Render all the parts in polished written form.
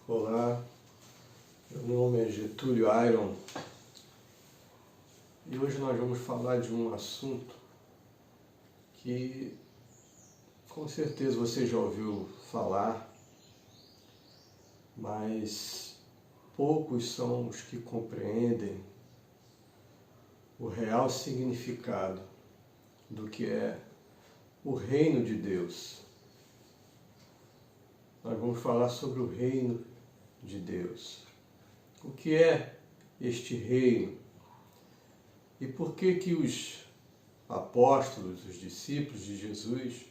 Olá, meu nome é Getúlio Iron e hoje nós vamos falar de um assunto que com certeza você já ouviu falar, mas poucos são os que compreendem o real significado do que é o reino de Deus. Nós vamos falar sobre o reino de Deus. O que é este reino? E por que que os apóstolos, os discípulos de Jesus,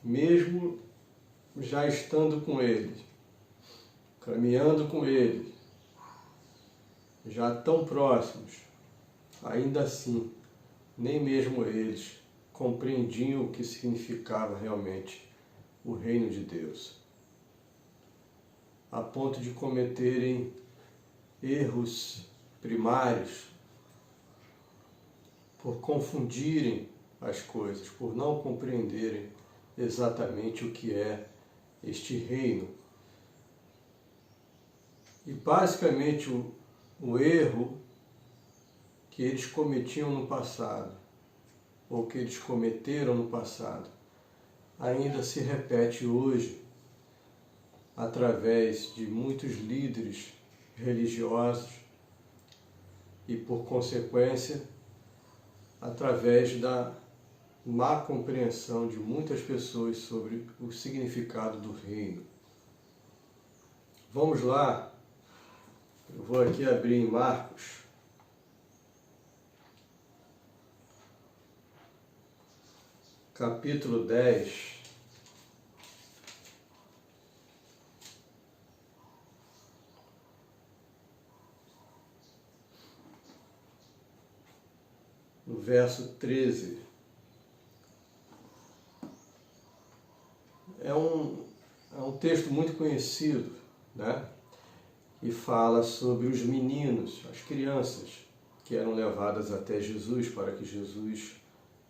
mesmo já estando com ele, caminhando com ele, já tão próximos, ainda assim, nem mesmo eles compreendiam o que significava realmente o reino de Deus, a ponto de cometerem erros primários, por confundirem as coisas, por não compreenderem exatamente o que é este reino. E basicamente o erro que eles cometiam no passado, ou que eles cometeram no passado, ainda se repete hoje, através de muitos líderes religiosos e, por consequência, através da má compreensão de muitas pessoas sobre o significado do reino. Vamos lá, eu vou aqui abrir em Marcos, capítulo 10, no verso 13. É um texto muito conhecido, né? E fala sobre os meninos, as crianças, que eram levadas até Jesus para que Jesus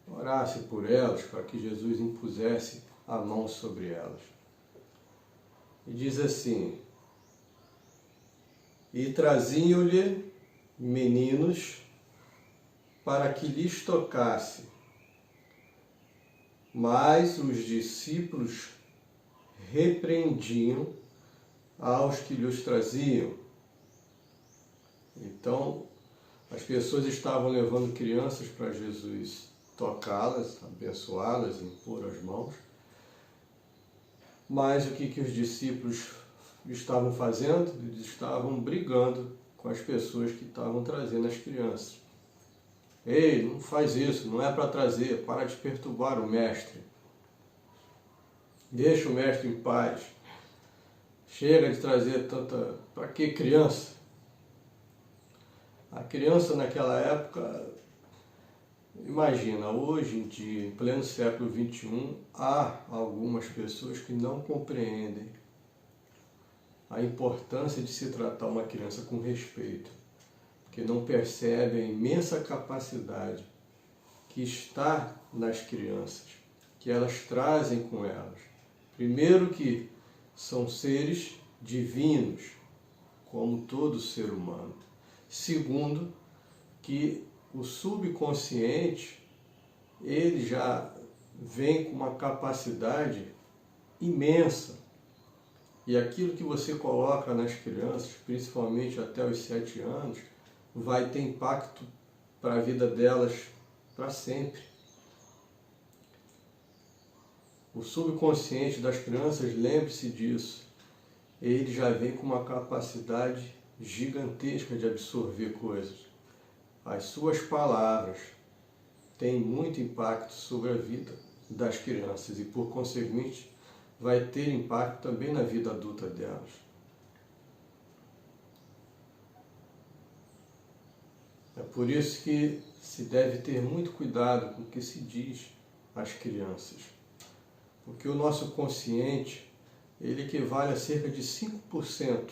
orasse por elas, para que Jesus impusesse a mão sobre elas. E diz assim: e traziam-lhe meninos para que lhes tocasse, mas os discípulos repreendiam aos que lhes traziam. Então, as pessoas estavam levando crianças para Jesus tocá-las, abençoá-las, impor as mãos, mas o que os discípulos estavam fazendo? Eles estavam brigando com as pessoas que estavam trazendo as crianças. Ei, não faz isso, não é para trazer, para de perturbar o mestre. Deixa o mestre em paz. Chega de trazer tanta... Para que criança? A criança naquela época, imagina, hoje em dia, em pleno século XXI, há algumas pessoas que não compreendem a importância de se tratar uma criança com respeito, que não percebem a imensa capacidade que está nas crianças, que elas trazem com elas. Primeiro que são seres divinos, como todo ser humano. Segundo, que o subconsciente, ele já vem com uma capacidade imensa. E aquilo que você coloca nas crianças, principalmente até os 7 anos, vai ter impacto para a vida delas para sempre. O subconsciente das crianças, lembre-se disso, ele já vem com uma capacidade gigantesca de absorver coisas. As suas palavras têm muito impacto sobre a vida das crianças e, por conseguinte, vai ter impacto também na vida adulta delas. É por isso que se deve ter muito cuidado com o que se diz às crianças. Porque o nosso consciente, ele equivale a cerca de 5%.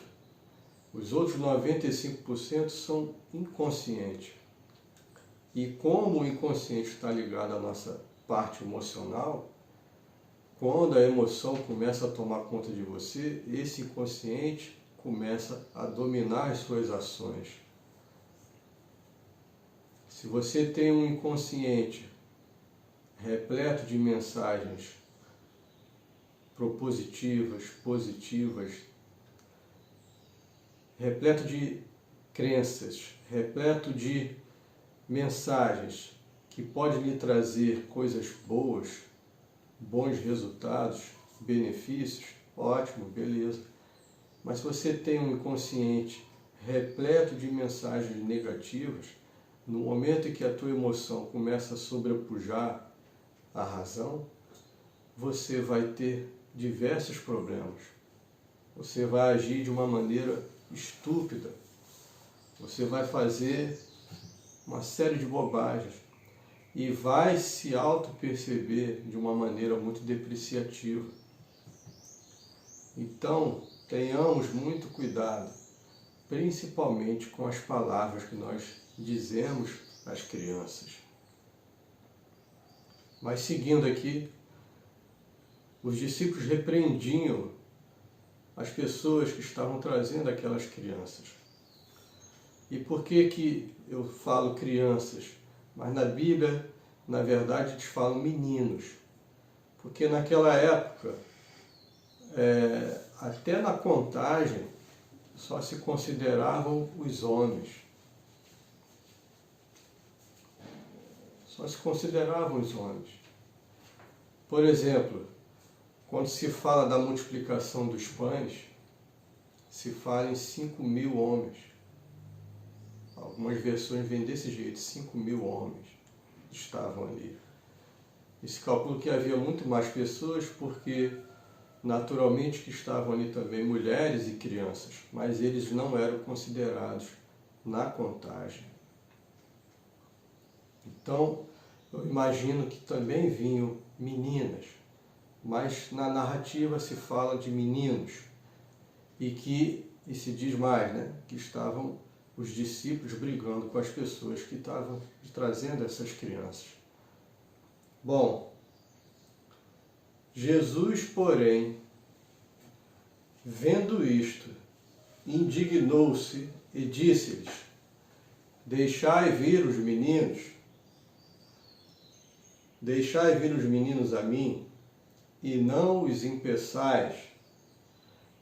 Os outros 95% são inconscientes. E como o inconsciente está ligado à nossa parte emocional, quando a emoção começa a tomar conta de você, esse inconsciente começa a dominar as suas ações. Se você tem um inconsciente repleto de mensagens propositivas, positivas, repleto de crenças, repleto de mensagens que podem lhe trazer coisas boas, bons resultados, benefícios, ótimo, beleza. Mas se você tem um inconsciente repleto de mensagens negativas, no momento em que a tua emoção começa a sobrepujar a razão, você vai ter diversos problemas. Você vai agir de uma maneira estúpida. Você vai fazer uma série de bobagens e vai se auto-perceber de uma maneira muito depreciativa. Então, tenhamos muito cuidado, principalmente com as palavras que nós dizemos às crianças. Mas seguindo aqui, os discípulos repreendiam as pessoas que estavam trazendo aquelas crianças. E por que eu falo crianças? Mas na Bíblia, na verdade, eles falam meninos. Porque naquela época, até na contagem, só se consideravam os homens. Só se consideravam os homens. Por exemplo, quando se fala da multiplicação dos pães, se fala em 5.000 homens. Algumas versões vêm desse jeito, 5.000 homens estavam ali. E se calcula que havia muito mais pessoas, porque naturalmente que estavam ali também mulheres e crianças, mas eles não eram considerados na contagem. Então, eu imagino que também vinham meninas, mas na narrativa se fala de meninos, e se diz mais, né, que estavam os discípulos brigando com as pessoas que estavam trazendo essas crianças. Bom, Jesus, porém, vendo isto, indignou-se e disse-lhes: deixai vir os meninos a mim, e não os impeçais,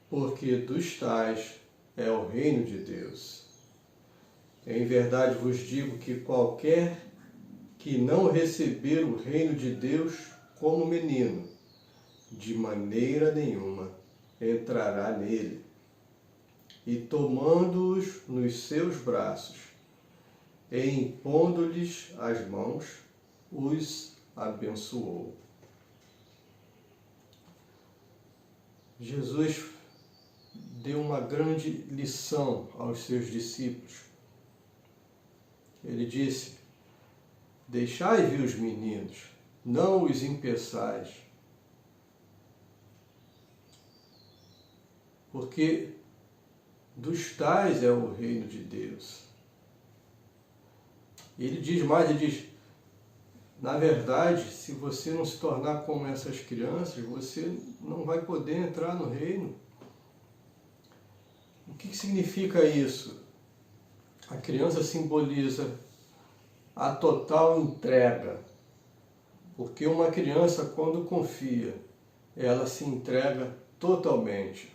porque dos tais é o reino de Deus. Em verdade vos digo que qualquer que não receber o reino de Deus como menino, de maneira nenhuma entrará nele. E tomando-os nos seus braços, e impondo-lhes as mãos, os abençoou. Jesus deu uma grande lição aos seus discípulos. Ele disse: deixai vir os meninos, não os impeçais, porque dos tais é o reino de Deus. Ele diz mais, ele diz: na verdade, se você não se tornar como essas crianças, você não vai poder entrar no reino. O que significa isso? A criança simboliza a total entrega, porque uma criança, quando confia, ela se entrega totalmente.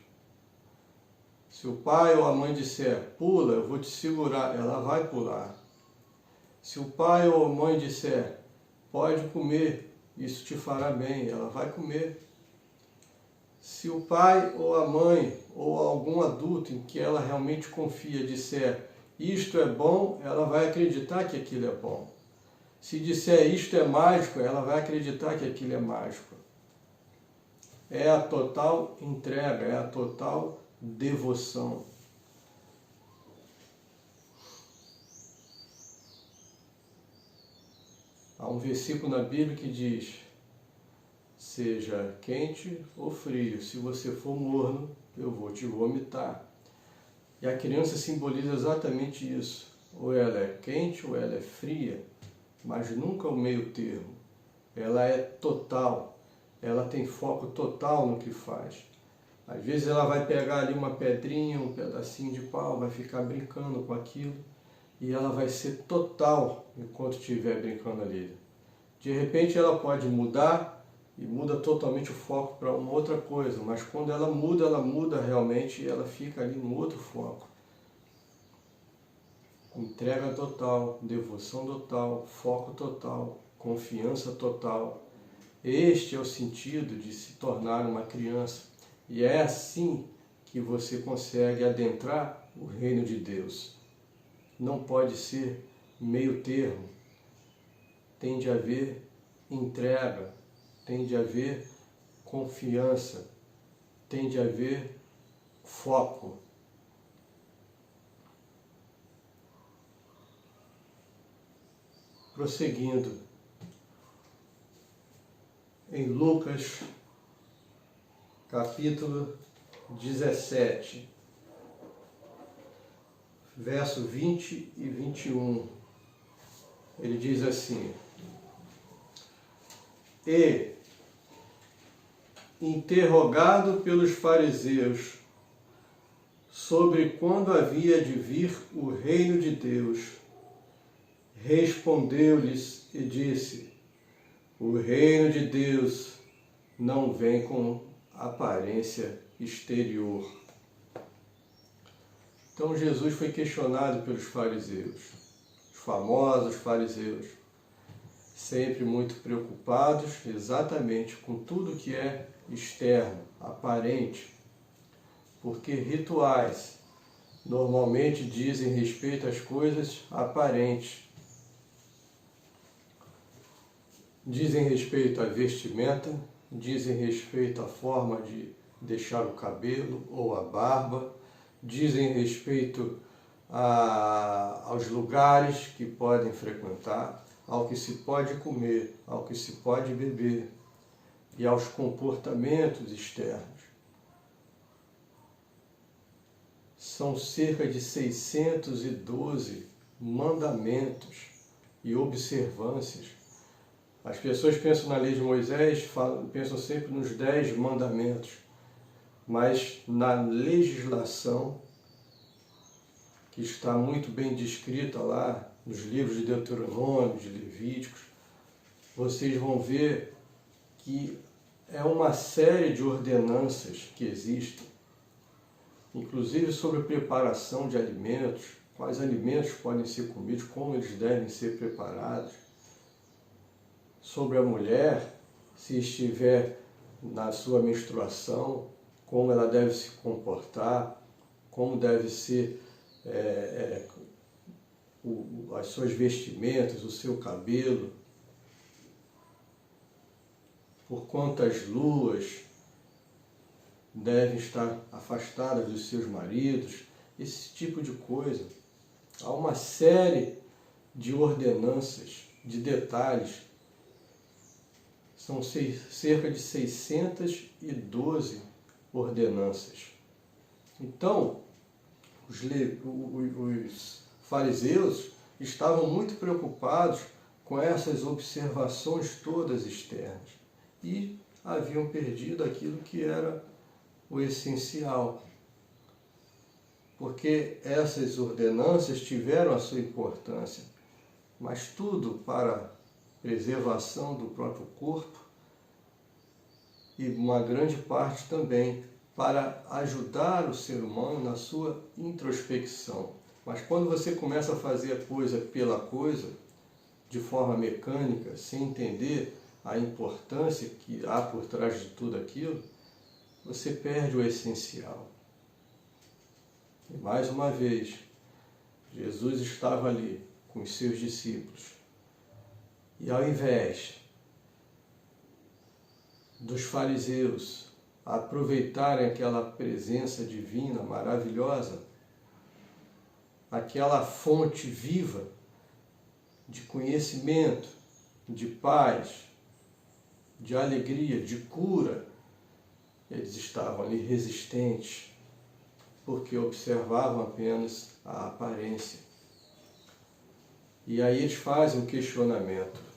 Se o pai ou a mãe disser, pula, eu vou te segurar, ela vai pular. Se o pai ou a mãe disser, pode comer, isso te fará bem, ela vai comer. Se o pai ou a mãe ou algum adulto em que ela realmente confia disser, isto é bom, ela vai acreditar que aquilo é bom. Se disser isto é mágico, ela vai acreditar que aquilo é mágico. É a total entrega, é a total devoção. Há um versículo na Bíblia que diz, seja quente ou frio, se você for morno, eu vou te vomitar. E a criança simboliza exatamente isso. Ou ela é quente ou ela é fria, mas nunca o meio termo. Ela é total, ela tem foco total no que faz. Às vezes ela vai pegar ali uma pedrinha, um pedacinho de pau, vai ficar brincando com aquilo e ela vai ser total enquanto estiver brincando ali. De repente ela pode mudar e muda totalmente o foco para uma outra coisa, mas quando ela muda realmente e ela fica ali no outro foco. Entrega total, devoção total, foco total, confiança total. Este é o sentido de se tornar uma criança. E é assim que você consegue adentrar o reino de Deus. Não pode ser meio termo. Tem de haver entrega, tem de haver confiança, tem de haver foco. Prosseguindo, em Lucas, capítulo 17, verso 20 e 21, ele diz assim: E, interrogado pelos fariseus sobre quando havia de vir o reino de Deus, respondeu-lhes e disse: O reino de Deus não vem com aparência exterior. Então Jesus foi questionado pelos fariseus, os famosos fariseus, sempre muito preocupados exatamente com tudo que é externo, aparente, porque rituais normalmente dizem respeito às coisas aparentes. Dizem respeito à vestimenta, dizem respeito à forma de deixar o cabelo ou a barba, dizem respeito aos lugares que podem frequentar, ao que se pode comer, ao que se pode beber e aos comportamentos externos. São cerca de 612 mandamentos e observâncias. As pessoas pensam na lei de Moisés, pensam sempre nos 10 mandamentos, mas na legislação, que está muito bem descrita lá nos livros de Deuteronômio, de Levíticos, vocês vão ver que é uma série de ordenanças que existem, inclusive sobre a preparação de alimentos, quais alimentos podem ser comidos, como eles devem ser preparados, sobre a mulher, se estiver na sua menstruação, como ela deve se comportar, como deve ser as suas vestimentas, o seu cabelo, por quantas luas devem estar afastadas dos seus maridos, esse tipo de coisa. Há uma série de ordenanças, de detalhes. São cerca de 612 ordenanças. Então, os fariseus estavam muito preocupados com essas observações todas externas e haviam perdido aquilo que era o essencial. Porque essas ordenanças tiveram a sua importância, mas tudo para preservação do próprio corpo e uma grande parte também para ajudar o ser humano na sua introspecção. Mas quando você começa a fazer a coisa pela coisa, de forma mecânica, sem entender a importância que há por trás de tudo aquilo, você perde o essencial. E mais uma vez, Jesus estava ali com os seus discípulos. E ao invés dos fariseus aproveitarem aquela presença divina maravilhosa, aquela fonte viva de conhecimento, de paz, de alegria, de cura, eles estavam ali resistentes, porque observavam apenas a aparência. E aí eles fazem um questionamento.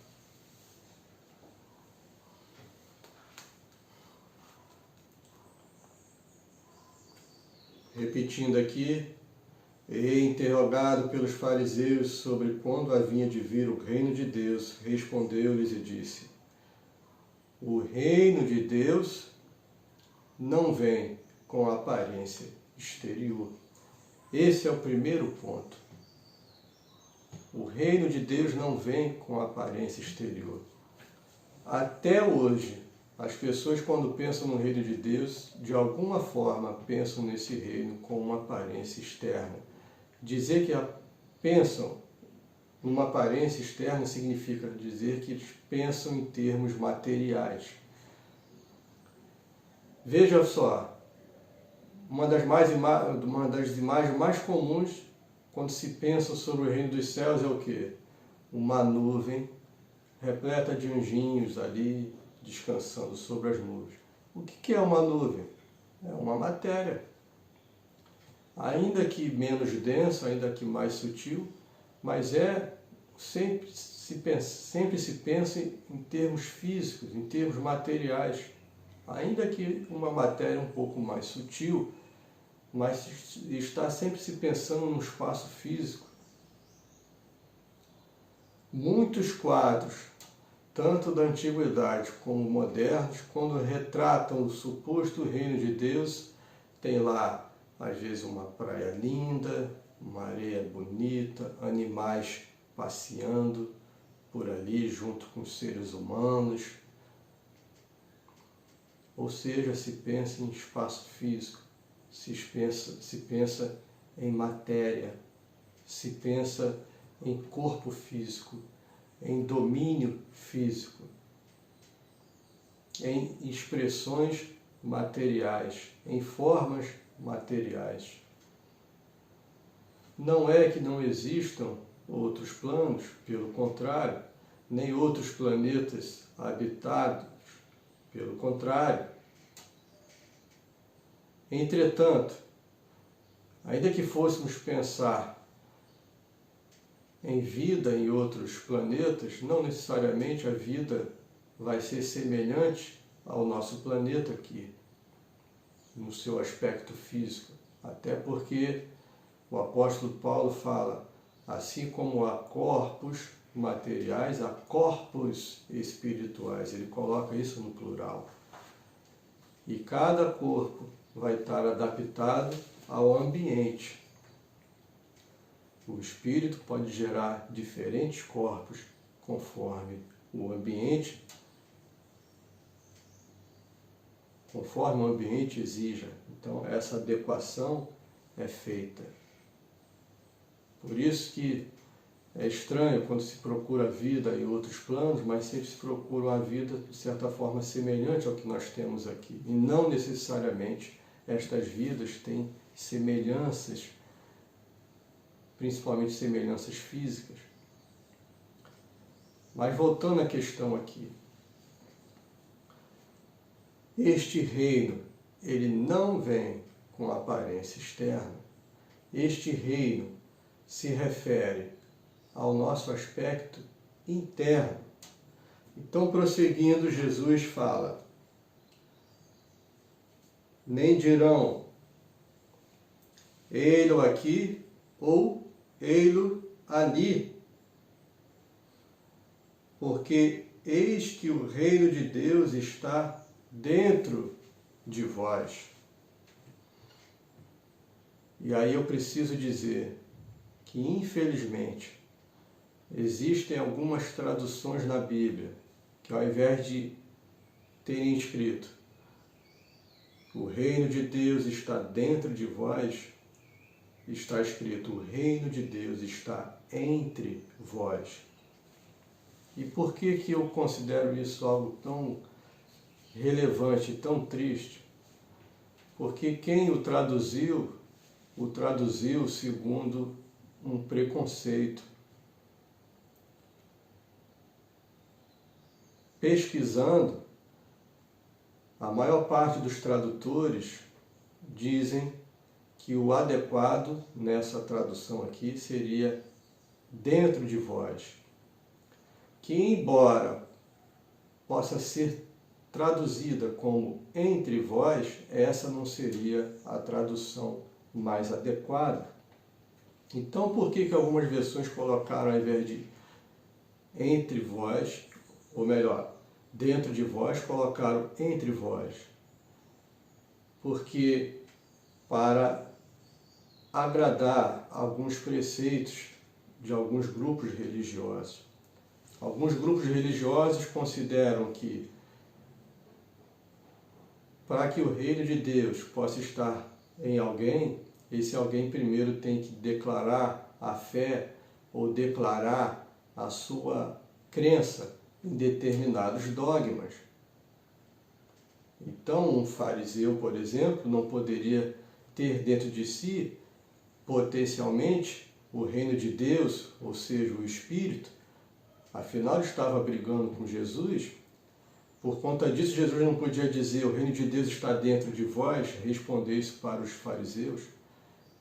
repetindo aqui, e interrogado pelos fariseus sobre quando havia de vir o reino de Deus, respondeu-lhes e disse: o reino de Deus não vem com aparência exterior. Esse é o primeiro ponto. O reino de Deus não vem com aparência exterior. Até hoje, as pessoas, quando pensam no reino de Deus, de alguma forma pensam nesse reino com uma aparência externa. Dizer que pensam numa aparência externa significa dizer que eles pensam em termos materiais. Veja só, uma das imagens mais comuns quando se pensa sobre o reino dos céus é o quê? Uma nuvem repleta de anjinhos ali, descansando sobre as nuvens. O que é uma nuvem? É uma matéria. Ainda que menos densa, ainda que mais sutil, mas sempre se pensa em termos físicos, em termos materiais. Ainda que uma matéria um pouco mais sutil, mas está sempre se pensando no espaço físico. Muitos quadros, tanto da antiguidade como modernos, quando retratam o suposto reino de Deus, tem lá, às vezes, uma praia linda, uma areia bonita, animais passeando por ali junto com os seres humanos. Ou seja, se pensa em espaço físico, se pensa em matéria, se pensa em corpo físico, em domínio físico, em expressões materiais, em formas materiais. Não é que não existam outros planos, pelo contrário, nem outros planetas habitados, pelo contrário. Entretanto, ainda que fôssemos pensar em vida em outros planetas, não necessariamente a vida vai ser semelhante ao nosso planeta aqui, no seu aspecto físico. Até porque o apóstolo Paulo fala, assim como há corpos materiais, há corpos espirituais. Ele coloca isso no plural. E cada corpo vai estar adaptado ao ambiente. O espírito pode gerar diferentes corpos conforme o ambiente, conforme o ambiente exija. Então, essa adequação é feita. Por isso que é estranho quando se procura vida em outros planos, mas sempre se procura uma vida, de certa forma, semelhante ao que nós temos aqui. E não necessariamente estas vidas têm semelhanças, principalmente semelhanças físicas. Mas voltando à questão aqui, este reino, ele não vem com aparência externa. Este reino se refere ao nosso aspecto interno. Então, prosseguindo, Jesus fala, nem dirão, ei-lo aqui ou ei-lo ali, porque eis que o reino de Deus está dentro de vós. E aí eu preciso dizer que, infelizmente, existem algumas traduções na Bíblia que, ao invés de terem escrito o reino de Deus está dentro de vós, está escrito o reino de Deus está entre vós. E por que eu considero isso algo tão relevante, tão triste? Porque quem o traduziu segundo um preconceito. Pesquisando, a maior parte dos tradutores dizem que o adequado nessa tradução aqui seria dentro de vós, que embora possa ser traduzida como entre vós, essa não seria a tradução mais adequada. Então, por que algumas versões colocaram, ao invés de entre vós, ou melhor, dentro de vós, colocaram entre vós? Porque para agradar alguns preceitos de alguns grupos religiosos. Alguns grupos religiosos consideram que para que o reino de Deus possa estar em alguém, esse alguém primeiro tem que declarar a fé ou declarar a sua crença em determinados dogmas. Então, um fariseu, por exemplo, não poderia ter dentro de si, potencialmente, o reino de Deus, ou seja, o Espírito. Afinal, ele estava brigando com Jesus. Por conta disso, Jesus não podia dizer, o reino de Deus está dentro de vós, responder isso para os fariseus.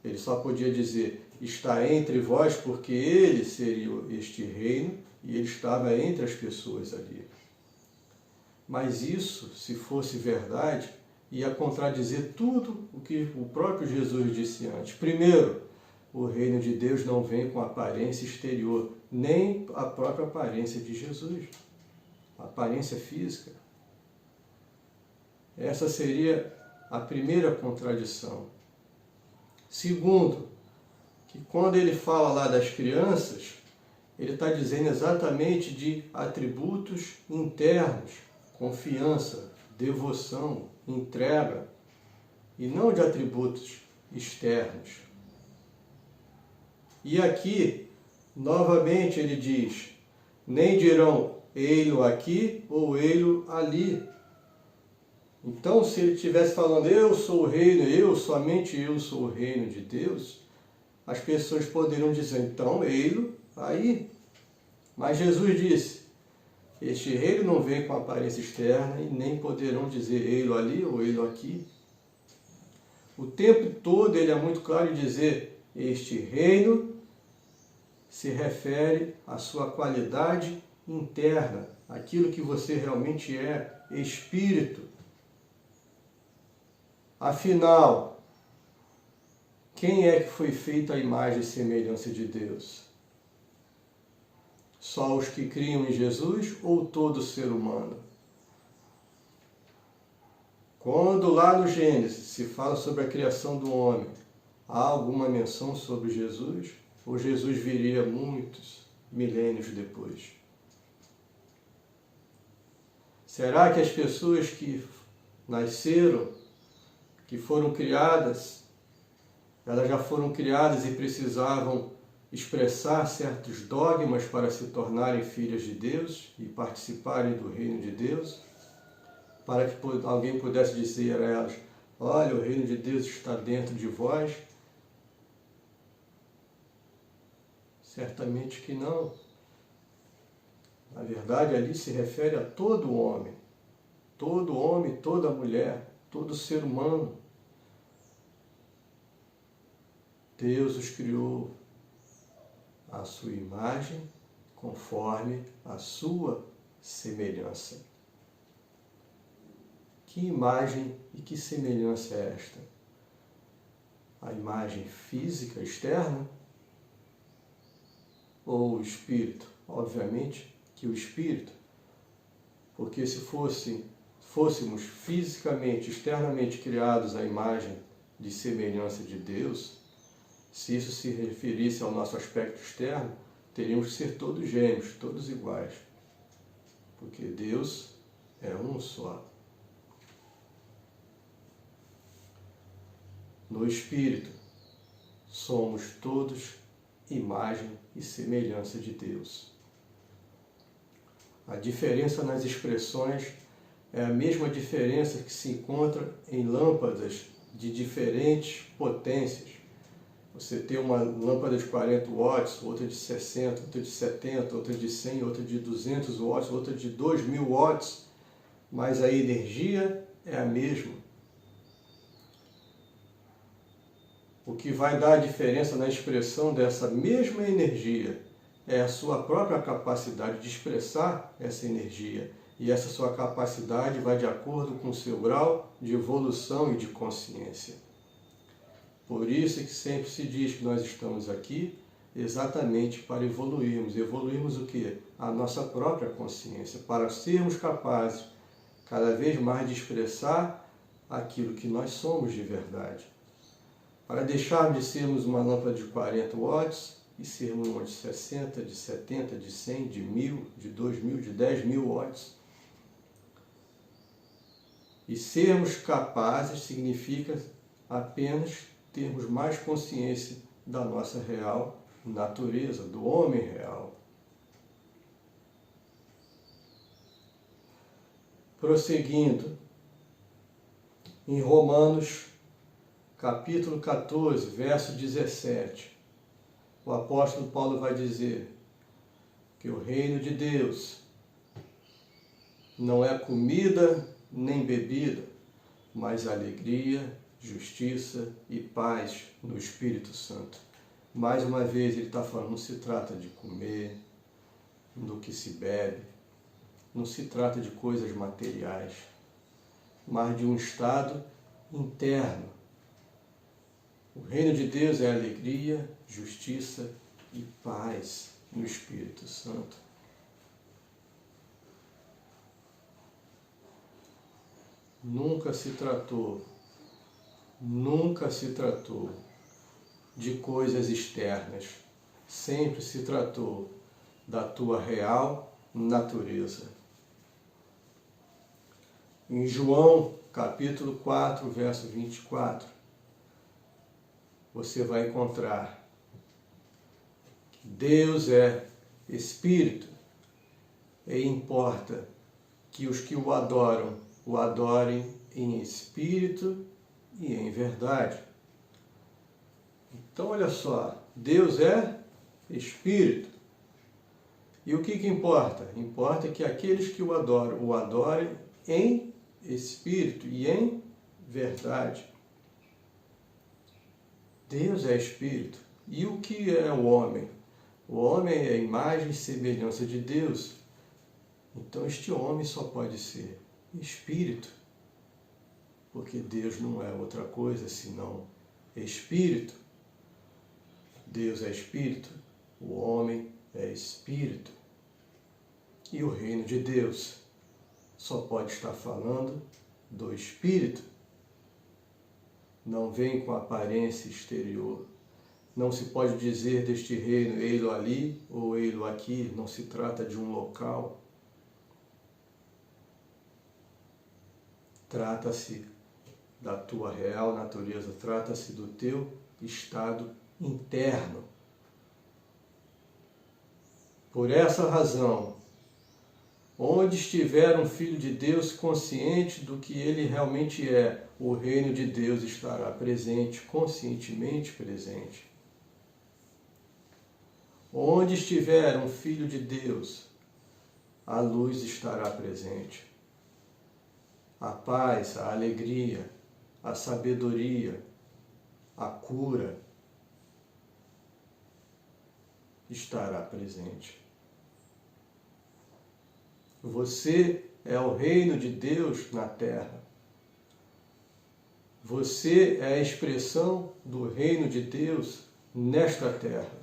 Ele só podia dizer, está entre vós, porque ele seria este reino e ele estava entre as pessoas ali. Mas isso, se fosse verdade, ia contradizer tudo o que o próprio Jesus disse antes. Primeiro, o reino de Deus não vem com aparência exterior, nem a própria aparência de Jesus, a aparência física. Essa seria a primeira contradição. Segundo, que quando ele fala lá das crianças, ele está dizendo exatamente de atributos internos, confiança, devoção, entrega, e não de atributos externos. E aqui, novamente ele diz, nem dirão ei-lo aqui ou ei-lo ali. Então, se ele estivesse falando, eu sou o reino, somente eu sou o reino de Deus, as pessoas poderiam dizer, então, ei-lo aí. Mas Jesus disse, este reino não vem com aparência externa e nem poderão dizer ei-lo ali ou ei-lo aqui. O tempo todo ele é muito claro em dizer, este reino se refere à sua qualidade interna, aquilo que você realmente é, espírito. Afinal, quem é que foi feito à imagem e semelhança de Deus? Só os que criam em Jesus ou todo ser humano? Quando lá no Gênesis se fala sobre a criação do homem, há alguma menção sobre Jesus? Ou Jesus viria muitos milênios depois? Será que as pessoas que nasceram, que foram criadas, elas já foram criadas e precisavam expressar certos dogmas para se tornarem filhas de Deus e participarem do reino de Deus? Para que alguém pudesse dizer a elas, olha, o reino de Deus está dentro de vós? Certamente que não. Na verdade, ali se refere a todo homem, toda mulher, todo ser humano. Deus os criou à sua imagem, conforme a sua semelhança. Que imagem e que semelhança é esta? A imagem física externa? Ou o espírito? Obviamente que o espírito, porque se fôssemos fisicamente, externamente criados à imagem de semelhança de Deus, se isso se referisse ao nosso aspecto externo, teríamos que ser todos gêmeos, todos iguais, porque Deus é um só. No espírito, somos todos imagem e semelhança de Deus. A diferença nas expressões é a mesma diferença que se encontra em lâmpadas de diferentes potências. Você tem uma lâmpada de 40 watts, outra de 60, outra de 70, outra de 100, outra de 200 watts, outra de 2.000 watts, mas a energia é a mesma. O que vai dar a diferença na expressão dessa mesma energia é a sua própria capacidade de expressar essa energia. E essa sua capacidade vai de acordo com o seu grau de evolução e de consciência. Por isso que sempre se diz que nós estamos aqui exatamente para evoluirmos. Evoluirmos o quê? A nossa própria consciência, para sermos capazes cada vez mais de expressar aquilo que nós somos de verdade. Para deixarmos de sermos uma lâmpada de 40 watts e sermos uma de 60, de 70, de 100, de 1000, de 2000, de 10.000 watts. E sermos capazes significa apenas termos mais consciência da nossa real natureza, do homem real. Prosseguindo, em Romanos, capítulo 14, verso 17, o apóstolo Paulo vai dizer que o reino de Deus não é comida nem bebida, mas alegria, justiça e paz no Espírito Santo. Mais uma vez ele está falando, não se trata de comer, do que se bebe, não se trata de coisas materiais, mas de um estado interno. O reino de Deus é alegria, justiça e paz no Espírito Santo. Nunca se tratou de coisas externas. Sempre se tratou da tua real natureza. Em João, capítulo 4, verso 24, você vai encontrar que Deus é Espírito e importa que os que o adorem em espírito e em verdade. Então, olha só, Deus é Espírito. E o que importa? Importa que aqueles que o adorem em espírito e em verdade. Deus é Espírito. E o que é o homem? O homem é a imagem e semelhança de Deus. Então este homem só pode ser Espírito, porque Deus não é outra coisa senão Espírito. Deus é Espírito, o homem é Espírito. E o reino de Deus só pode estar falando do Espírito. Não vem com aparência exterior. Não se pode dizer deste reino, ei-lo ali ou ei-lo aqui. Não se trata de um local. Trata-se da tua real natureza, trata-se do teu estado interno. Por essa razão, onde estiver um filho de Deus consciente do que ele realmente é, o reino de Deus estará presente, conscientemente presente. Onde estiver um filho de Deus, a luz estará presente. A paz, a alegria, a sabedoria, a cura estará presente. Você é o reino de Deus na terra. Você é a expressão do reino de Deus nesta terra.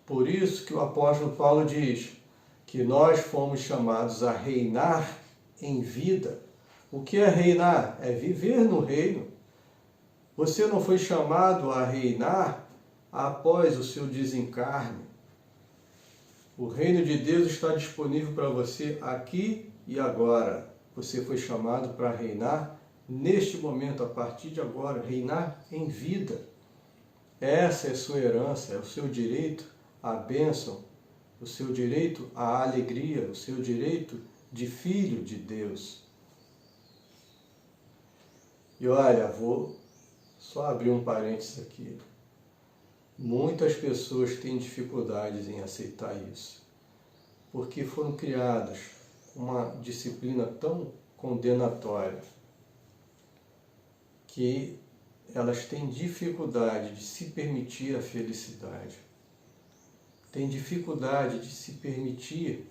Por isso que o apóstolo Paulo diz que nós fomos chamados a reinar em vida. O que é reinar? É viver no reino. Você não foi chamado a reinar após o seu desencarne. O reino de Deus está disponível para você aqui e agora. Você foi chamado para reinar neste momento, a partir de agora, reinar em vida. Essa é a sua herança, é o seu direito à bênção, o seu direito à alegria, o seu direito de filho de Deus. E olha, vou só abrir um parênteses aqui. Muitas pessoas têm dificuldades em aceitar isso, porque foram criadas com uma disciplina tão condenatória que elas têm dificuldade de se permitir a felicidade, têm dificuldade de se permitir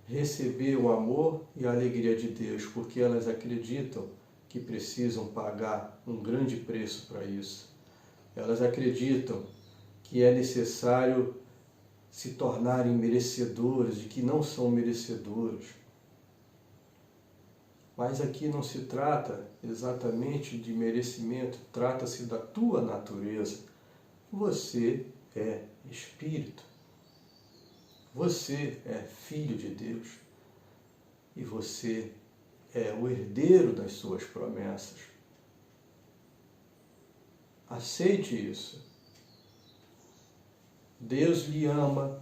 receber o amor e a alegria de Deus, porque elas acreditam que precisam pagar um grande preço para isso. Elas acreditam que é necessário se tornarem merecedoras, de que não são merecedoras. Mas aqui não se trata exatamente de merecimento, trata-se da tua natureza. Você é espírito. Você é filho de Deus. E você é o herdeiro das suas promessas. Aceite isso. Deus lhe ama.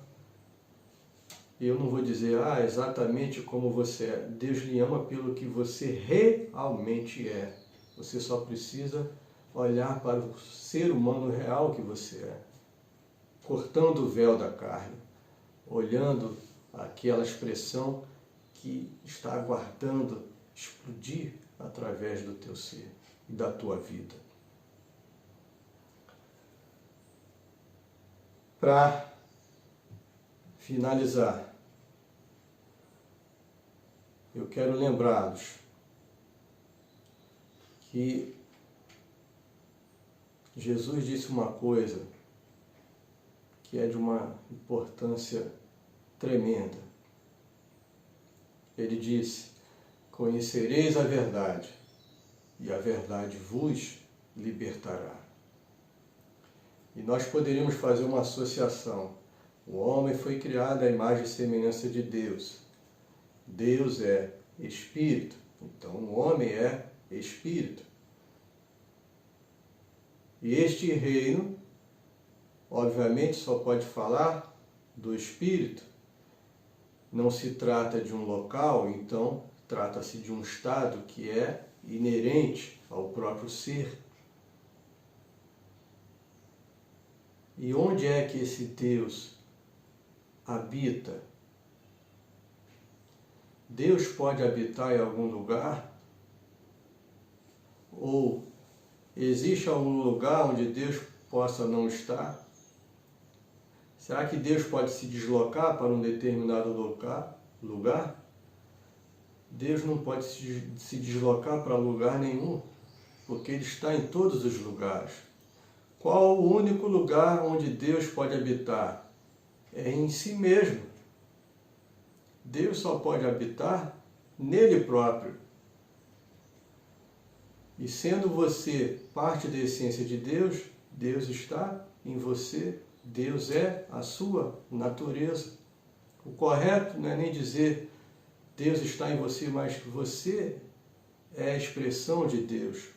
Eu não vou dizer, exatamente como você é. Deus lhe ama pelo que você realmente é. Você só precisa olhar para o ser humano real que você é. Cortando o véu da carne. Olhando aquela expressão que está aguardando explodir através do teu ser e da tua vida. Para finalizar, eu quero lembrá-los que Jesus disse uma coisa que é de uma importância tremenda. Ele disse: conhecereis a verdade, e a verdade vos libertará. E nós poderíamos fazer uma associação. O homem foi criado à imagem e semelhança de Deus. Deus é espírito, então o homem é espírito. E este reino, obviamente, só pode falar do espírito. Não se trata de um local, então trata-se de um estado que é inerente ao próprio ser. E onde é que esse Deus habita? Deus pode habitar em algum lugar? Ou existe algum lugar onde Deus possa não estar? Será que Deus pode se deslocar para um determinado lugar? Deus não pode se deslocar para lugar nenhum, porque Ele está em todos os lugares. Qual o único lugar onde Deus pode habitar? É em si mesmo. Deus só pode habitar nele próprio. E sendo você parte da essência de Deus, Deus está em você, Deus é a sua natureza. O correto não é nem dizer Deus está em você, mas que você é a expressão de Deus.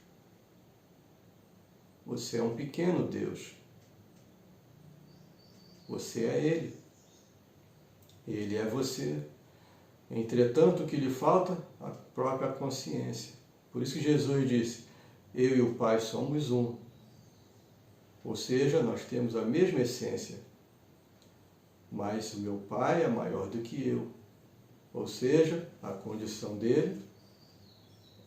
Você é um pequeno Deus. Você é Ele. Ele é você. Entretanto, o que lhe falta? A própria consciência. Por isso que Jesus disse, eu e o Pai somos um. Ou seja, nós temos a mesma essência. Mas o meu Pai é maior do que eu. Ou seja, a condição dele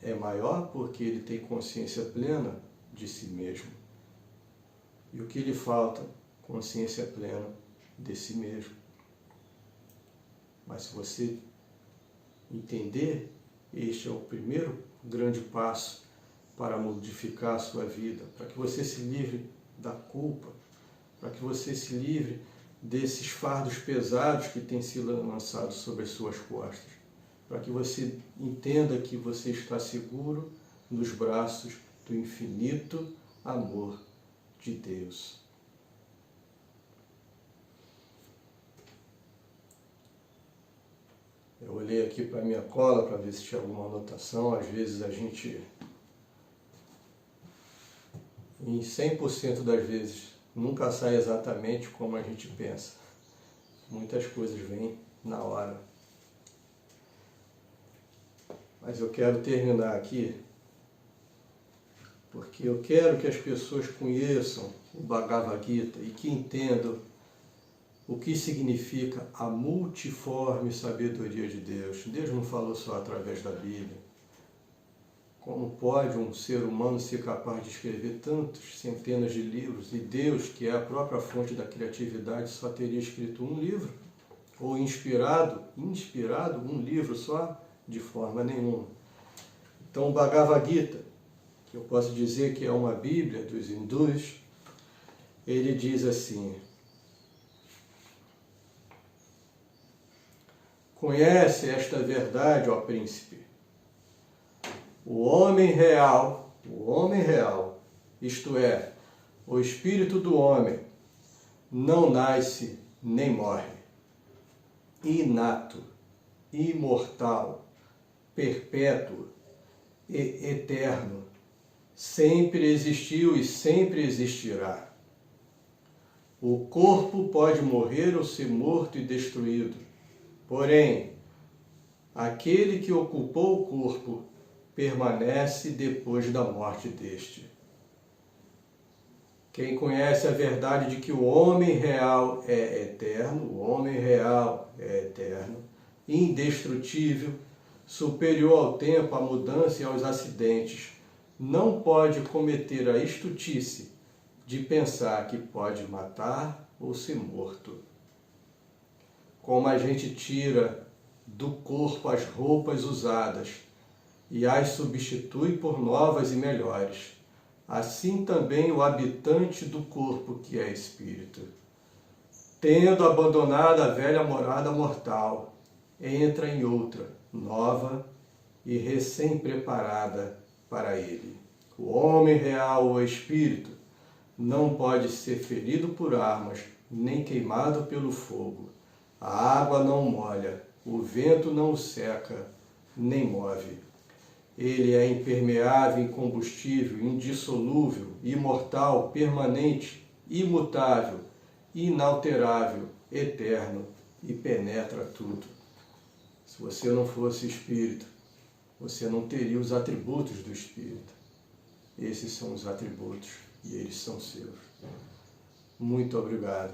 é maior porque ele tem consciência plena de si mesmo. E o que lhe falta? Consciência plena de si mesmo. Mas se você entender, este é o primeiro grande passo para modificar a sua vida, para que você se livre da culpa, para que você se livre desses fardos pesados que têm sido lançados sobre as suas costas, para que você entenda que você está seguro nos braços do infinito amor de Deus. Eu olhei aqui para a minha cola para ver se tinha alguma anotação. Às vezes a gente, em 100% das vezes, nunca sai exatamente como a gente pensa. Muitas coisas vêm na hora. Mas eu quero terminar aqui, porque eu quero que as pessoas conheçam o Bhagavad Gita e que entendam o que significa a multiforme sabedoria de Deus. Deus não falou só através da Bíblia. Como pode um ser humano ser capaz de escrever tantos, centenas de livros, e Deus, que é a própria fonte da criatividade, só teria escrito um livro? Ou inspirado um livro só? De forma nenhuma. Então o Bhagavad Gita que eu posso dizer que é uma Bíblia dos hindus, ele diz assim: conhece esta verdade, ó príncipe. O homem real, isto é, o espírito do homem, não nasce nem morre. Inato, imortal, perpétuo e eterno, sempre existiu e sempre existirá. O corpo pode morrer ou ser morto e destruído, porém, aquele que ocupou o corpo permanece depois da morte deste. Quem conhece a verdade de que o homem real é eterno, indestrutível, superior ao tempo, à mudança e aos acidentes, não pode cometer a estultice de pensar que pode matar ou ser morto. Como a gente tira do corpo as roupas usadas e as substitui por novas e melhores, assim também o habitante do corpo, que é espírito, tendo abandonado a velha morada mortal, entra em outra, nova e recém-preparada para ele. O homem real, o espírito, não pode ser ferido por armas, nem queimado pelo fogo. A água não molha, o vento não o seca, nem move. Ele é impermeável, incombustível, indissolúvel, imortal, permanente, imutável, inalterável, eterno e penetra tudo. Se você não fosse espírito, você não teria os atributos do espírito. Esses são os atributos e eles são seus. Muito obrigado.